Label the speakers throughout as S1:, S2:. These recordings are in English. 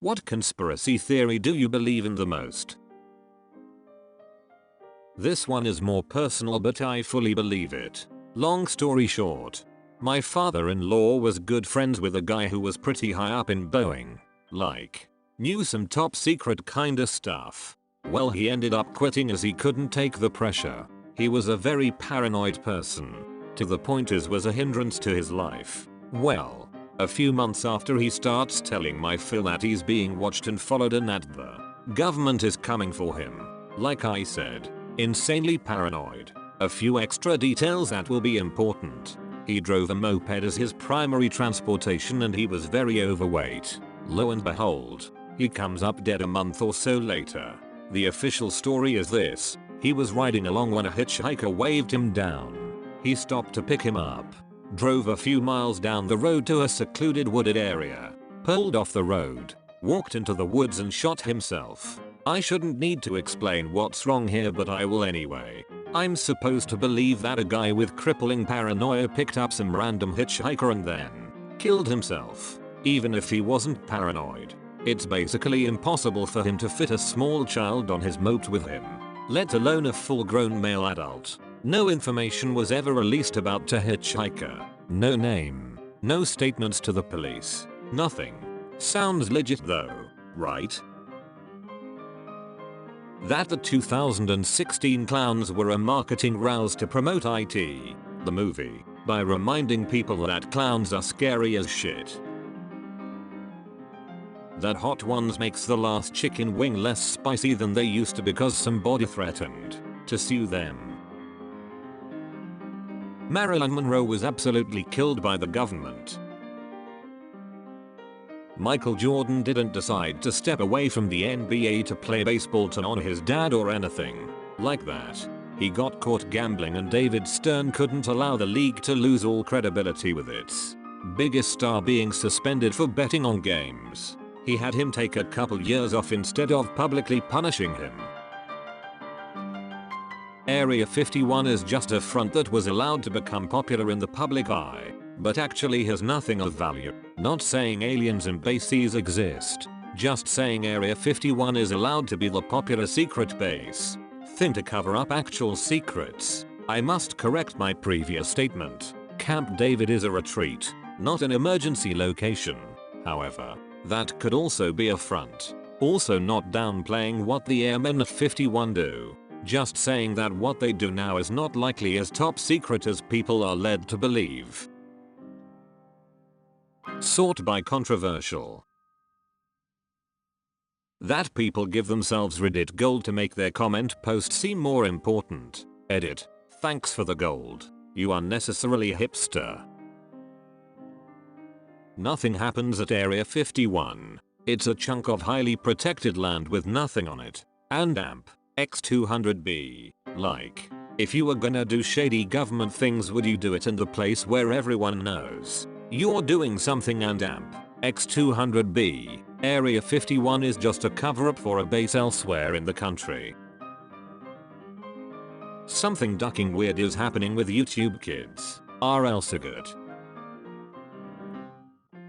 S1: What conspiracy theory do you believe in the most? This one is more personal, but I fully believe it. Long story short, my father-in-law was good friends with a guy who was pretty high up in Boeing. Like, knew some top secret kinda stuff. Well, he ended up quitting as he couldn't take the pressure. He was a very paranoid person. To the point it was a hindrance to his life. Well, a few months after he starts telling my Phil that he's being watched and followed and that the government is coming for him. Like I said, insanely paranoid. A few extra details that will be important. He drove a moped as his primary transportation and he was very overweight. Lo and behold, he comes up dead a month or so later. The official story is this: he was riding along when a hitchhiker waved him down. He stopped to pick him up, drove a few miles down the road to a secluded wooded area, pulled off the road, walked into the woods and shot himself. I shouldn't need to explain what's wrong here, but I will anyway. I'm supposed to believe that a guy with crippling paranoia picked up some random hitchhiker and then killed himself. Even if he wasn't paranoid, it's basically impossible for him to fit a small child on his moped with him, let alone a full-grown male adult. No information was ever released about the hitchhiker. No name. No statements to the police. Nothing. Sounds legit though, right? That the 2016 clowns were a marketing rouse to promote IT, the movie, by reminding people that clowns are scary as shit. That Hot Ones makes the last chicken wing less spicy than they used to because somebody threatened to sue them. Marilyn Monroe was absolutely killed by the government. Michael Jordan didn't decide to step away from the NBA to play baseball to honor his dad or anything like that. He got caught gambling and David Stern couldn't allow the league to lose all credibility with its biggest star being suspended for betting on games. He had him take a couple years off instead of publicly punishing him. Area 51 is just a front that was allowed to become popular in the public eye, but actually has nothing of value. Not saying aliens and bases exist, just saying Area 51 is allowed to be the popular secret base thing to cover up actual secrets. I must correct my previous statement. Camp David is a retreat, not an emergency location. However, that could also be a front. Also not downplaying what the airmen at 51 do. Just saying that what they do now is not likely as top secret as people are led to believe. Sort by controversial. That people give themselves Reddit gold to make their comment post seem more important. Edit. Thanks for the gold. You unnecessarily hipster. Nothing happens at Area 51. It's a chunk of highly protected land with nothing on it. And AMP. X200B. Like, if you were gonna do shady government things, would you do it in the place where everyone knows you're doing something? And AMP. X200B. Area 51 is just a cover-up for a base elsewhere in the country. Something ducking weird is happening with YouTube Kids. R.L. Sigurd.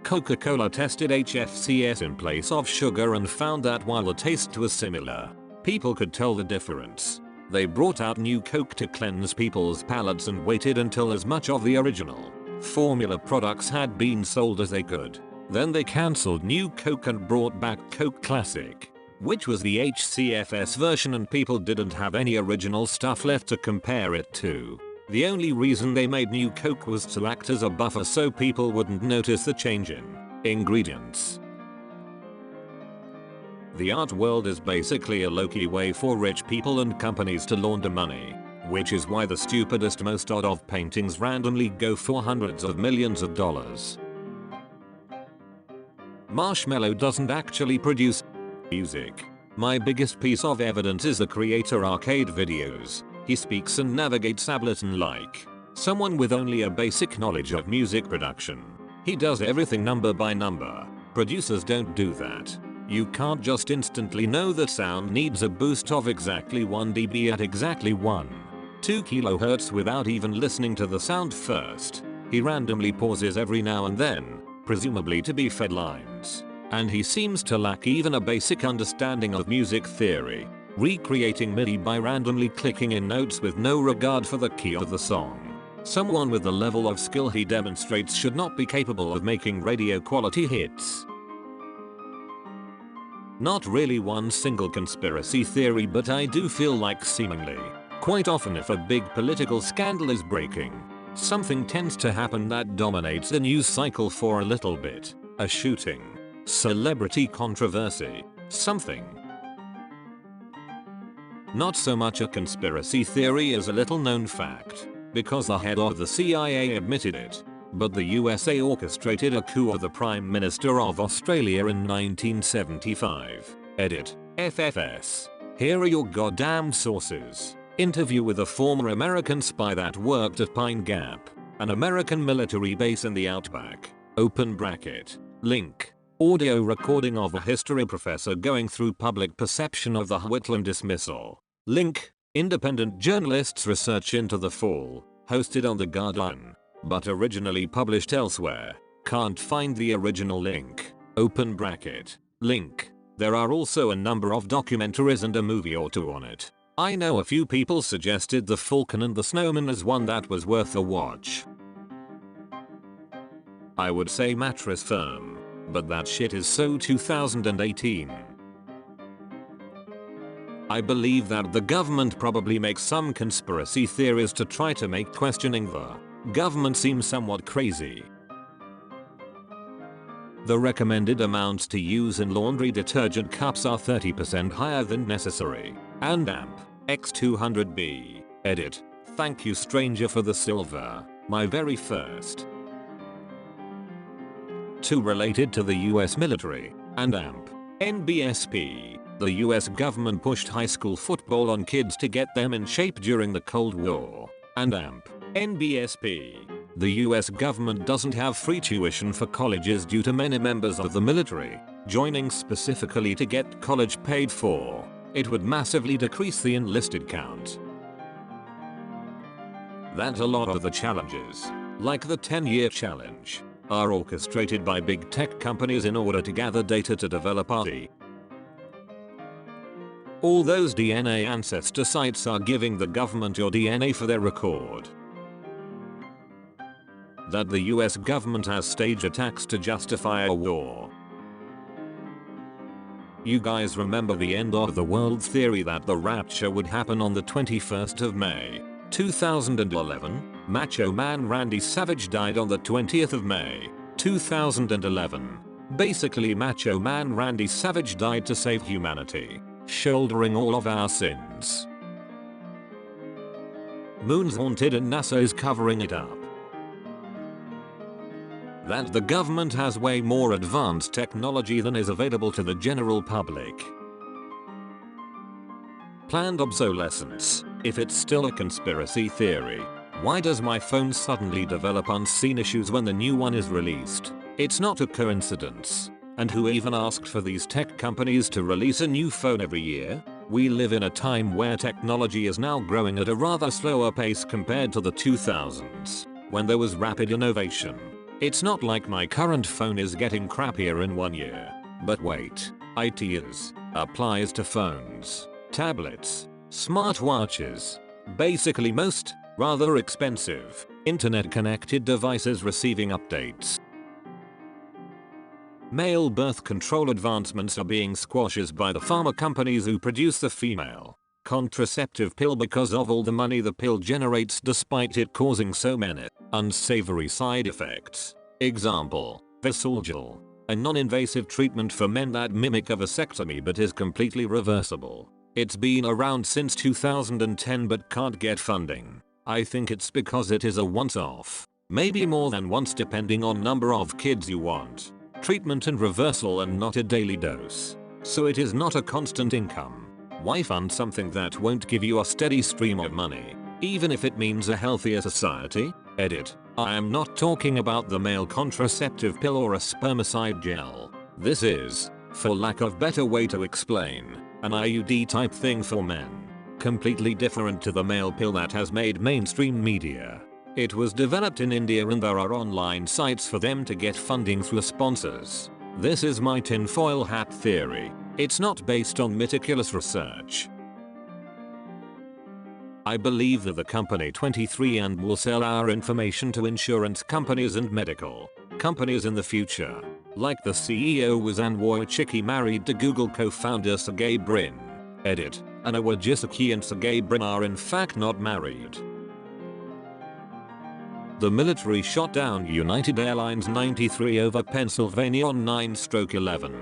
S1: Coca-Cola tested HFCS in place of sugar and found that while the taste was similar, people could tell the difference. They brought out new Coke to cleanse people's palates and waited until as much of the original formula products had been sold as they could. Then they cancelled new Coke and brought back Coke Classic, which was the HCFS version, and people didn't have any original stuff left to compare it to. The only reason they made new Coke was to act as a buffer so people wouldn't notice the change in ingredients. The art world is basically a low-key way for rich people and companies to launder money, which is why the stupidest, most odd of paintings randomly go for hundreds of millions of dollars. Marshmello doesn't actually produce music. My biggest piece of evidence is the creator arcade videos. He speaks and navigates Ableton like someone with only a basic knowledge of music production. He does everything number by number. Producers don't do that. You can't just instantly know that sound needs a boost of exactly 1 dB at exactly 1.2 kHz without even listening to the sound first. He randomly pauses every now and then, presumably to be fed lines. And he seems to lack even a basic understanding of music theory, recreating MIDI by randomly clicking in notes with no regard for the key of the song. Someone with the level of skill he demonstrates should not be capable of making radio quality hits. Not really one single conspiracy theory, but I do feel like seemingly, quite often if a big political scandal is breaking, something tends to happen that dominates the news cycle for a little bit. A shooting, celebrity controversy, something. Not so much a conspiracy theory as a little known fact, because the head of the CIA admitted it. But the USA orchestrated a coup of the Prime Minister of Australia in 1975. Edit. FFS. Here are your goddamn sources. Interview with a former American spy that worked at Pine Gap, an American military base in the Outback. Open bracket. Link. Audio recording of a history professor going through public perception of the Whitlam dismissal. Link. Independent journalists' research into the fall. Hosted on The Guardian, but originally published elsewhere. Can't find the original link. Open bracket. Link. There are also a number of documentaries and a movie or two on it. I know a few people suggested The Falcon and the Snowman as one that was worth a watch. I would say Mattress Firm, but that shit is so 2018. I believe that the government probably makes some conspiracy theories to try to make questioning the government seem somewhat crazy. The recommended amounts to use in laundry detergent cups are 30% higher than necessary. And AMP X200B. Edit. Thank you stranger for the silver, my very first. 2 related to the US military and AMP. NBSP. The US government pushed high school football on kids to get them in shape during the Cold War. And AMP. NBSP. The US government doesn't have free tuition for colleges due to many members of the military joining specifically to get college paid for. It would massively decrease the enlisted count. That a lot of the challenges, like the 10-year challenge, are orchestrated by big tech companies in order to gather data to develop RD. All those DNA ancestor sites are giving the government your DNA for their record. That the US government has staged attacks to justify a war. You guys remember the end of the world theory that the rapture would happen on the 21st of May, 2011? Macho Man Randy Savage died on the 20th of May, 2011. Basically Macho Man Randy Savage died to save humanity, shouldering all of our sins. Moon's haunted and NASA is covering it up. That the government has way more advanced technology than is available to the general public. Planned obsolescence. If it's still a conspiracy theory, why does my phone suddenly develop unseen issues when the new one is released? It's not a coincidence. And who even asked for these tech companies to release a new phone every year? We live in a time where technology is now growing at a rather slower pace compared to the 2000s, when there was rapid innovation. It's not like my current phone is getting crappier in 1 year. But wait, IT applies to phones, tablets, smartwatches, basically most, rather expensive, internet-connected devices receiving updates. Male birth control advancements are being squashed by the pharma companies who produce the female contraceptive pill because of all the money the pill generates despite it causing so many unsavory side effects. Example, Visalgel, a non-invasive treatment for men that mimic a vasectomy but is completely reversible. It's been around since 2010 but can't get funding. I think it's because it is a once-off, maybe more than once depending on number of kids you want. Treatment and reversal and not a daily dose. So it is not a constant income. Why fund something that won't give you a steady stream of money, even if it means a healthier society? Edit. I am not talking about the male contraceptive pill or a spermicide gel. This is, for lack of better way to explain, an IUD type thing for men. Completely different to the male pill that has made mainstream media. It was developed in India and there are online sites for them to get funding through sponsors. This is my tinfoil hat theory. It's not based on meticulous research. I believe that the company 23andMe will sell our information to insurance companies and medical companies in the future. Like the CEO was Anne Wojcicki, married to Google co-founder Sergey Brin. Edit. Anna Wojcicki and Sergey Brin are in fact not married. The military shot down United Airlines 93 over Pennsylvania on 9/11.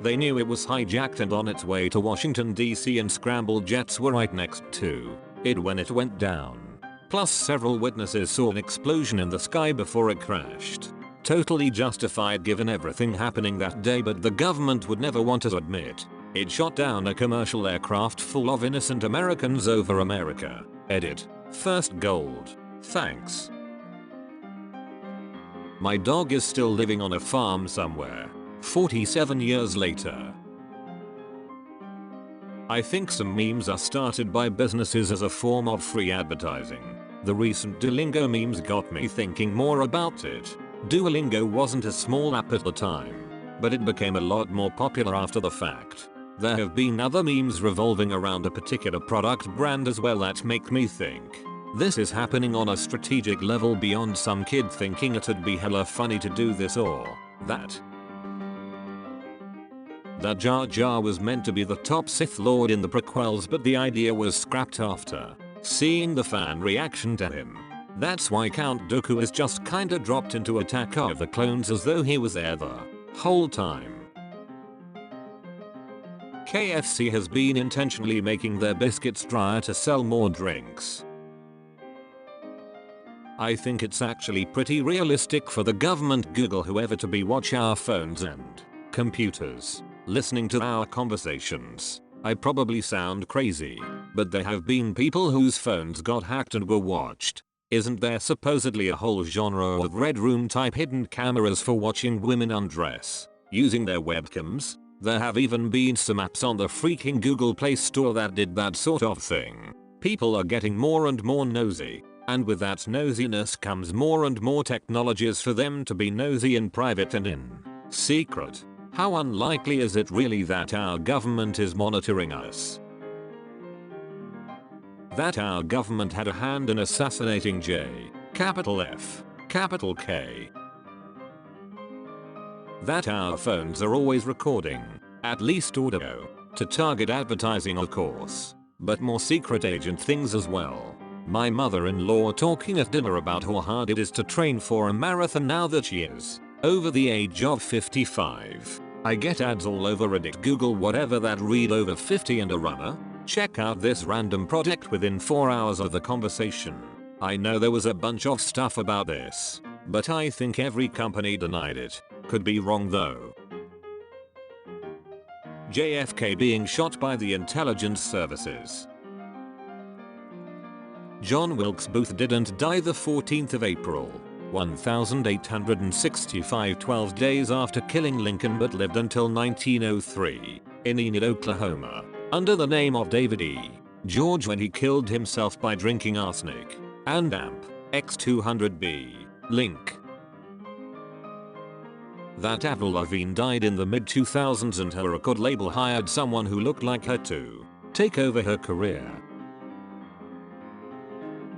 S1: They knew it was hijacked and on its way to Washington DC, and scrambled jets were right next to it when it went down. Plus several witnesses saw an explosion in the sky before it crashed. Totally justified given everything happening that day, but the government would never want to admit it shot down a commercial aircraft full of innocent Americans over America. Edit. First gold. Thanks. My dog is still living on a farm somewhere. 47 years later. I think some memes are started by businesses as a form of free advertising. The recent Duolingo memes got me thinking more about it. Duolingo wasn't a small app at the time, but it became a lot more popular after the fact. There have been other memes revolving around a particular product brand as well that make me think this is happening on a strategic level beyond some kid thinking it'd be hella funny to do this or that. That Jar Jar was meant to be the top Sith Lord in the prequels, but the idea was scrapped after seeing the fan reaction to him. That's why Count Dooku is just kinda dropped into Attack of the Clones as though he was there the whole time. KFC has been intentionally making their biscuits drier to sell more drinks. I think it's actually pretty realistic for the government, Google, whoever to be watch our phones and computers, listening to our conversations. I probably sound crazy, but there have been people whose phones got hacked and were watched. Isn't there supposedly a whole genre of red room type hidden cameras for watching women undress using their webcams? There have even been some apps on the freaking Google Play Store that did that sort of thing. People are getting more and more nosy, and with that nosiness comes more and more technologies for them to be nosy in private and in secret. How unlikely is it really that our government is monitoring us? That our government had a hand in assassinating J, capital F, capital K. That our phones are always recording, at least audio, to target advertising of course, but more secret agent things as well. My mother-in-law talking at dinner about how hard it is to train for a marathon now that she is over the age of 55. I get ads all over Reddit, Google whatever that read over 50 and a runner. Check out this random project within 4 hours of the conversation. I know there was a bunch of stuff about this, but I think every company denied it. Could be wrong though. JFK being shot by the intelligence services. John Wilkes Booth didn't die the 14th of April, 1865, 12 days after killing Lincoln, but lived until 1903 in Enid, Oklahoma, under the name of David E. George when he killed himself by drinking arsenic and AMP X200B. Link. That Avril Lavigne died in the mid-2000s and her record label hired someone who looked like her to take over her career.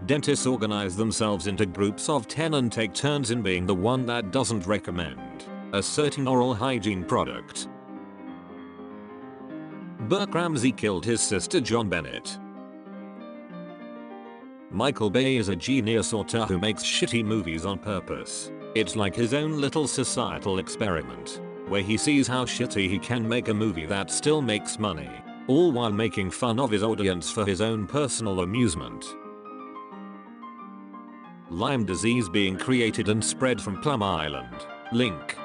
S1: Dentists organize themselves into groups of 10 and take turns in being the one that doesn't recommend a certain oral hygiene product. Burke Ramsey killed his sister John Bennett. Michael Bay is a genius auteur who makes shitty movies on purpose. It's like his own little societal experiment, where he sees how shitty he can make a movie that still makes money, all while making fun of his audience for his own personal amusement. Lyme disease being created and spread from Plum Island. Link.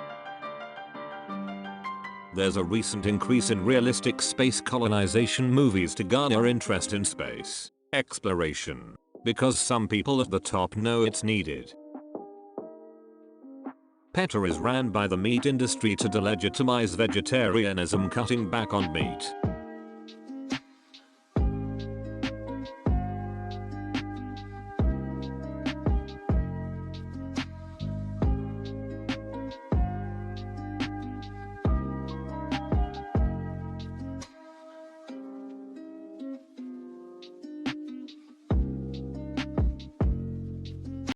S1: There's a recent increase in realistic space colonization movies to garner interest in space exploration, because some people at the top know it's needed. PETA is ran by the meat industry to delegitimize vegetarianism, cutting back on meat.